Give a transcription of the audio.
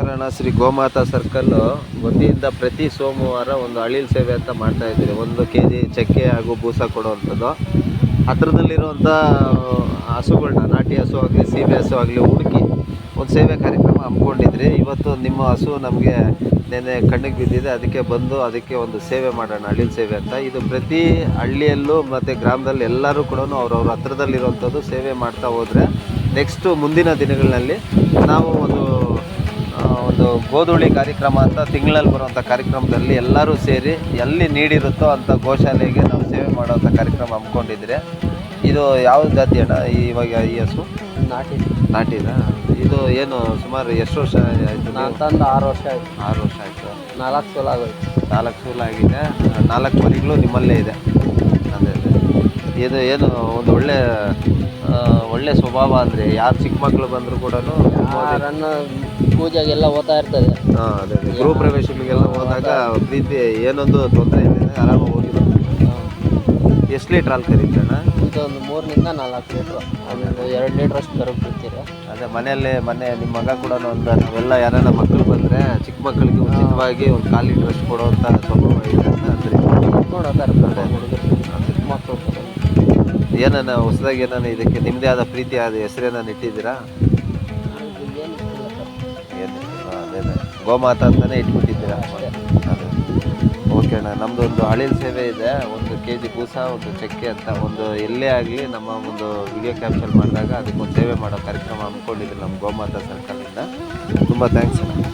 ನಮಸ್ಕಾರ ಅಣ್ಣ. ಶ್ರೀ ಗೋಮಾತಾ ಸರ್ಕಲ್ ವತಿಯಿಂದ ಪ್ರತಿ ಸೋಮವಾರ ಒಂದು ಅಳಿಲ್ ಸೇವೆ ಅಂತ ಮಾಡ್ತಾ ಇದ್ದೀರಿ. 1 kg ಚಕ್ಕೆ ಹಾಗೂ ಬೂಸ ಕೊಡುವಂಥದ್ದು. ಹತ್ರದಲ್ಲಿರುವಂಥ ಹಸುಗಳನ್ನ, ನಾಟಿ ಹಸು ಆಗಲಿ ಸೀಮೆ ಹಸು ಆಗಲಿ ಹುಡುಕಿ ಒಂದು ಸೇವೆ ಕಾರ್ಯಕ್ರಮ ಹಮ್ಮಿಕೊಂಡಿದ್ರಿ. ಇವತ್ತು ನಿಮ್ಮ ಹಸು ನಮಗೆ ನೆನ್ನೆ ಕಣ್ಣಿಗೆ ಬಿದ್ದಿದೆ, ಅದಕ್ಕೆ ಒಂದು ಸೇವೆ ಮಾಡೋಣ, ಅಳಿಲ್ ಸೇವೆ ಅಂತ. ಇದು ಪ್ರತಿ ಹಳ್ಳಿಯಲ್ಲೂ ಮತ್ತು ಗ್ರಾಮದಲ್ಲಿ ಎಲ್ಲರೂ ಕೂಡ ಅವ್ರವ್ರ ಹತ್ರದಲ್ಲಿರುವಂಥದ್ದು ಸೇವೆ ಮಾಡ್ತಾ ಹೋದರೆ ನೆಕ್ಸ್ಟು ಮುಂದಿನ ದಿನಗಳಲ್ಲಿ ನಾವು ಒಂದು ಗೋಧೂಳಿ ಕಾರ್ಯಕ್ರಮ ಅಂತ ತಿಂಗಳಲ್ಲಿ ಬರುವಂಥ ಕಾರ್ಯಕ್ರಮದಲ್ಲಿ ಎಲ್ಲರೂ ಸೇರಿ ಎಲ್ಲಿ ನೀಡಿರುತ್ತೋ ಅಂಥ ಗೋಶಾಲೆಗೆ ನಾವು ಸೇವೆ ಮಾಡೋವಂಥ ಕಾರ್ಯಕ್ರಮ ಹಮ್ಮಿಕೊಂಡಿದ್ರೆ. ಇದು ಯಾವ ಜಾತಿ ಅಣ್ಣ ಇವಾಗ ಈ ಹಸು? ನಾಟಿನ. ಇದು ಏನು ಸುಮಾರು ಎಷ್ಟು ವರ್ಷ ಆಯಿತು? ನಾನು ತಂದು 6 ವರ್ಷ ಆಯಿತು. 6 ವರ್ಷ ಆಯಿತು. 4 ಸೂಲು ಆಗೋಯ್ತು. 4 ಸೂಲು ಆಗಿದೆ. 4 ಮರಿಗಳು ನಿಮ್ಮಲ್ಲೇ ಇದೆ. ಅದೇ ಇದು ಏನು ಒಂದು ಒಳ್ಳೆ ಸ್ವಭಾವ. ಅಂದರೆ ಯಾರು ಚಿಕ್ಕ ಮಕ್ಕಳು ಬಂದರೂ ಕೂಡ ಯಾರನ್ನು ಪೂಜೆಗೆಲ್ಲ ಓದ್ತಾ ಇರ್ತದೆ. ಅದೇ ಗೃಹ ಪ್ರವೇಶಗಳಿಗೆಲ್ಲ ಹೋದಾಗ ಪ್ರೀತಿ ಏನೊಂದು ತೊಂದರೆ ಇಲ್ಲದೆ ಆರಾಮಾಗಿ ಹೋಗಿ ಬರ್ತದೆ. ಎಷ್ಟು ಲೀಟ್ರ್ ಹಾಲು ಕರೀತೀರಣ್ಣ? ಇದೊಂದು 3 ರಿಂದ 4 ಲೀಟ್ರ್, ಒಂದು 2 ಲೀಟ್ರ್ ಅಷ್ಟು ಕರು ಬಿಡ್ತೀರ. ಅದೇ ಮೊನ್ನೆ ನಿಮ್ಮ ಮಗ ಕೂಡ ನಾವೆಲ್ಲ ಯಾರನ್ನ ಮಕ್ಕಳು ಬಂದರೆ ಚಿಕ್ಕ ಮಕ್ಕಳಿಗೆ ಉಚಿತವಾಗಿ ಒಂದು 1/4 ಲೀಟ್ರ್ ಅಷ್ಟು ಕೊಡುವಂಥ ಸ್ವಭಾವ ಇದೆ ಅಂತ ಅಂದರೆ ಮಕ್ಕಳು ಏನನ್ನ ಹೊಸದಾಗಿ ಏನನ್ನ ಇದಕ್ಕೆ ನಿಮ್ಮದೇ ಆದ ಪ್ರೀತಿ ಆದ ಹೆಸರೇನ ಇಟ್ಟಿದ್ದೀರಾ? ಅದೇ ಗೋಮಾತಾ ಅಂತಲೇ ಇಟ್ಬಿಟ್ಟಿದ್ದೀರಾ? ಅದೇ ಓಕೆ ಅಣ್ಣ. ನಮ್ಮದೊಂದು ಅಳಿಲ್ ಸೇವೆ ಇದೆ. 1 kg ಬೂಸ, 1 ಚಕ್ಕೆ ಅಂತ ಒಂದು ಎಲ್ಲೇ ಆಗಲಿ ನಮ್ಮ ಒಂದು ವಿಡಿಯೋ ಕ್ಯಾಪ್ಚರ್ ಮಾಡಿದಾಗ ಅದಕ್ಕೊಂದು ಸೇವೆ ಮಾಡೋ ಕಾರ್ಯಕ್ರಮ ಹಮ್ಮಿಕೊಂಡಿದ್ದೀವಿ ನಮ್ಮ ಗೋಮಾತಾ ಸರ್ಕಲಿಂದ. ತುಂಬ ಥ್ಯಾಂಕ್ಸ್ ಅಣ್ಣ.